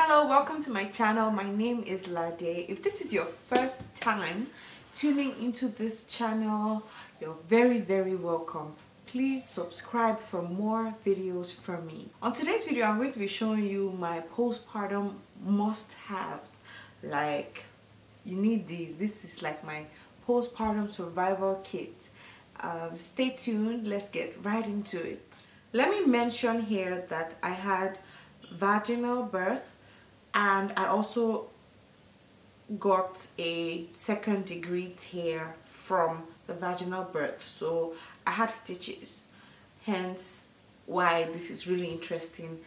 Hello, welcome to my channel. My name is Lade. If this is your first time tuning into this channel, you're very welcome. Please subscribe for more videos from me. On today's video, I'm going to be showing you my postpartum must-haves. Like, you need these. This is like my postpartum survival kit. Stay tuned. Let's get right into it. Let me mention here that I had vaginal birth, and I also got a second-degree tear from the vaginal birth, so I had stitches, hence why this is really interesting,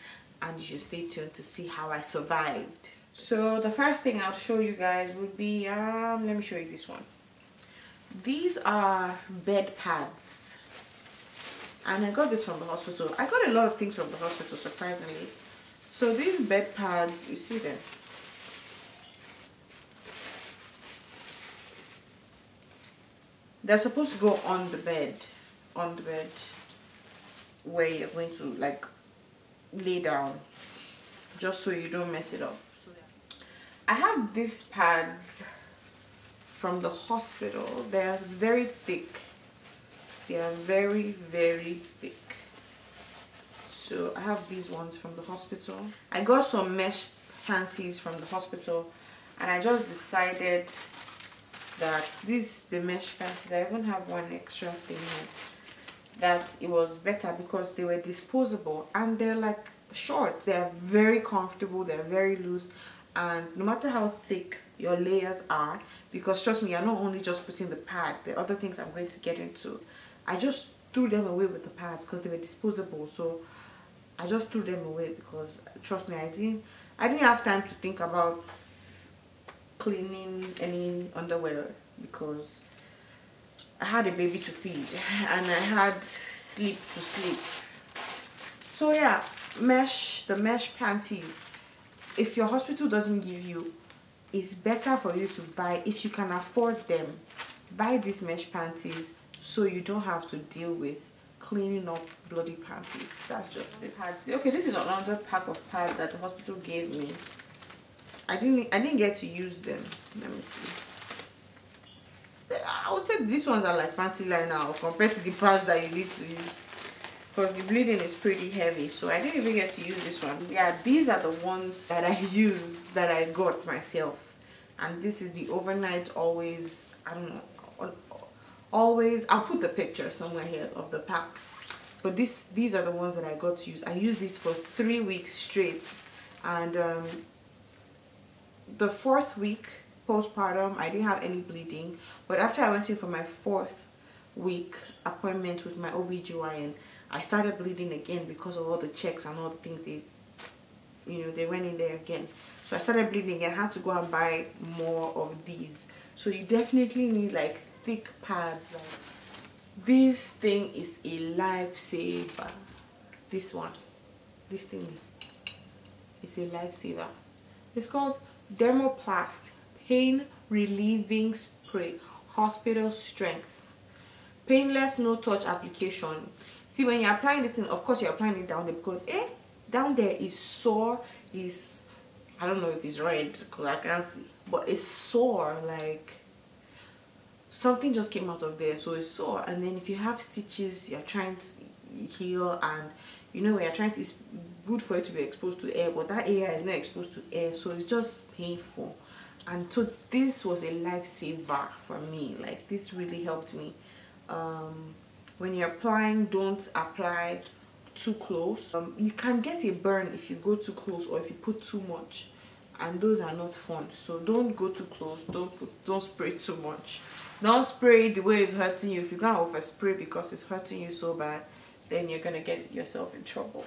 and you should stay tuned to see how I survived. So the first thing I'll show you guys would be let me show you this one. These are bed pads, and I got this from the hospital. I got a lot of things from the hospital, surprisingly. So these bed pads, you see them, they're supposed to go on the bed where you're going to like lay down, just so you don't mess it up. So I have these pads from the hospital. They're very thick. They are very thick. So I have these ones from the hospital. I got some mesh panties from the hospital, and I just decided that the mesh panties, I even have one extra thing here, that it was better because they were disposable and they're like short. They're very comfortable, they're very loose, and no matter how thick your layers are, because trust me, you're not only just putting the pad, the other things I'm going to get into. I just threw them away with the pads because they were disposable, so I just threw them away because trust me, I didn't have time to think about cleaning any underwear because I had a baby to feed and I had sleep to sleep. So yeah, the mesh panties, if your hospital doesn't give you, it's better for you to buy, if you can afford them, buy these mesh panties so you don't have to deal with cleaning up bloody panties. That's just it. Okay, this is another pack of pads that the hospital gave me. I didn't get to use them. Let me see. I would say these ones are like panty liner compared to the pads that you need to use, because the bleeding is pretty heavy, so I didn't even get to use this one. Yeah, these are the ones that I use, that I got myself, and this is the overnight always, I don't know, always, I'll put the picture somewhere here of the pack, but these are the ones that I got to use. I used this for 3 weeks straight, and the 4th week postpartum I didn't have any bleeding, but after I went in for my 4th week appointment with my OBGYN, I started bleeding again because of all the checks and all the things they went in there again. So I started bleeding again. I had to go and buy more of these. So you definitely need like thick pads. Like, this thing is a lifesaver. This thing is a lifesaver. It's called Dermoplast Pain Relieving Spray, hospital strength, painless, no touch application. See, when you're applying this thing, of course you're applying it down there, because down there is sore, I don't know if it's red because I can't see, but it's sore, like something just came out of there, so it's sore. And then if you have stitches, you're trying to heal, and you know when you're trying to, it's good for it to be exposed to air, but that area is not exposed to air, so it's just painful. And so this was a lifesaver for me. Like, this really helped me. When you're applying, don't apply too close. You can get a burn if you go too close or if you put too much, and those are not fun. So don't go too close, don't spray too much, don't spray the way it's hurting you. If you can't overspray because it's hurting you so bad, then you're gonna get yourself in trouble.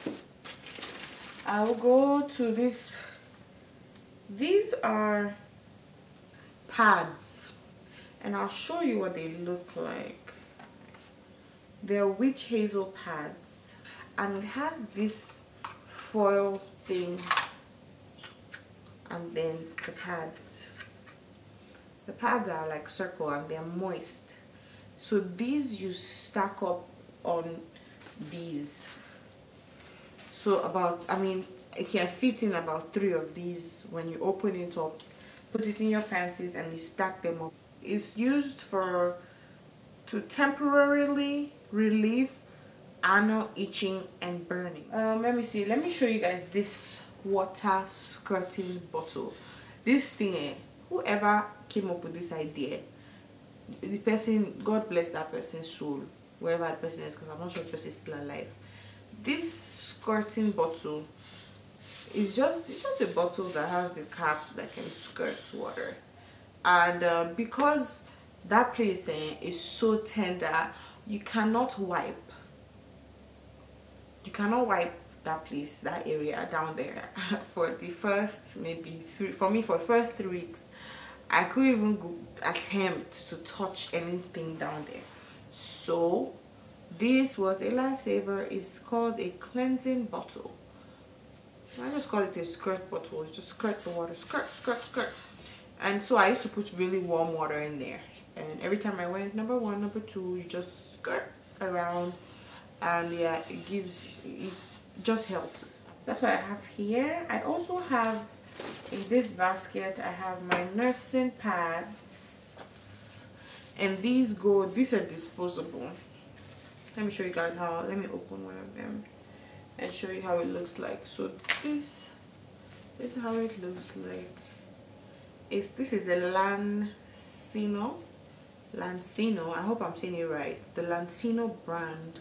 I will go to this. These are pads, and I'll show you what they look like. They're witch hazel pads, and it has this foil thing, and then the pads are like circle, and they're moist. So these you stack up on these. So about, I mean, it can fit in about 3 of these. When you open it up, put it in your panties and you stack them up. It's used to temporarily relieve anal itching and burning. Let me see, let me show you guys this water squirting bottle. This thing, whoever came up with this idea, the person, God bless that person's soul, wherever that person is, because I'm not sure if the person is still alive. This squirting bottle is just a bottle that has the cap that can squirt water, and because that place is so tender, you cannot wipe that place, that area down there for the first maybe for the first 3 weeks. I couldn't even attempt to touch anything down there. So this was a lifesaver. It's called a cleansing bottle. I just call it a skirt bottle. It's just skirt the water, skirt. And so I used to put really warm water in there, and every time I went, number 1, number 2, you just skirt around, and yeah, it just helps. That's what I have here. I also have in this basket, I have my nursing pads, and these are disposable. Let me show you guys how. Let me open one of them and show you how it looks like. So this is how it looks like. This is the Lancino, I hope I'm saying it right, the Lancino brand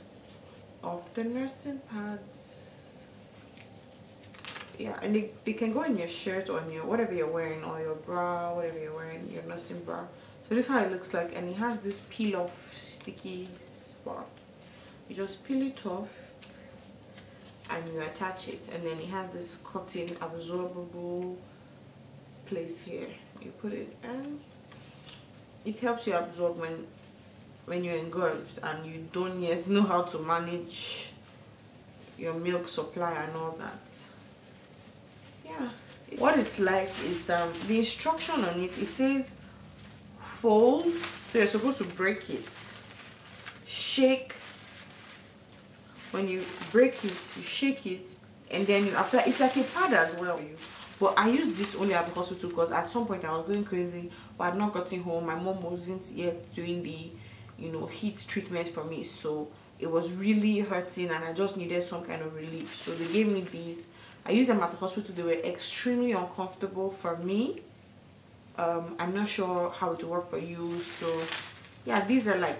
of the nursing pads. Yeah, and they can go in your shirt or in your whatever you're wearing, or your bra, whatever you're wearing, your nursing bra. So this is how it looks like, and it has this peel off sticky spot. You just peel it off and you attach it, and then it has this cotton absorbable place here. You put it, and it helps you absorb when you're engorged and you don't yet know how to manage your milk supply and all that. Yeah, what it's like is the instruction on it. It says fold, so you're supposed to break it, shake. When you break it, you shake it, and then you apply. It's like a pad as well. But I used this only at the hospital because at some point I was going crazy, but I had not gotten home. My mom wasn't yet doing the heat treatment for me, so it was really hurting and I just needed some kind of relief. So they gave me these. I used them at the hospital. They were extremely uncomfortable for me. I'm not sure how it will work for you. So yeah, these are like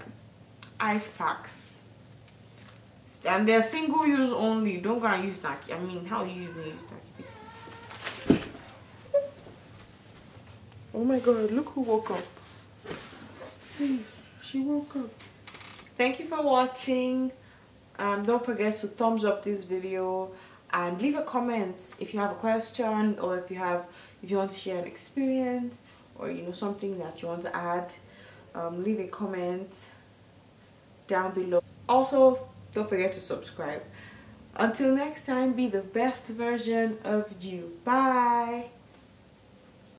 ice packs, and they're single use only. Don't go and use that. I mean, how are you even use that? Oh my god, look who woke up. See, she woke up. Thank you for watching. Don't forget to thumbs up this video and leave a comment if you have a question, or if you want to share an experience, or something that you want to add. Leave a comment down below. Also, don't forget to subscribe. Until next time, be the best version of you. Bye.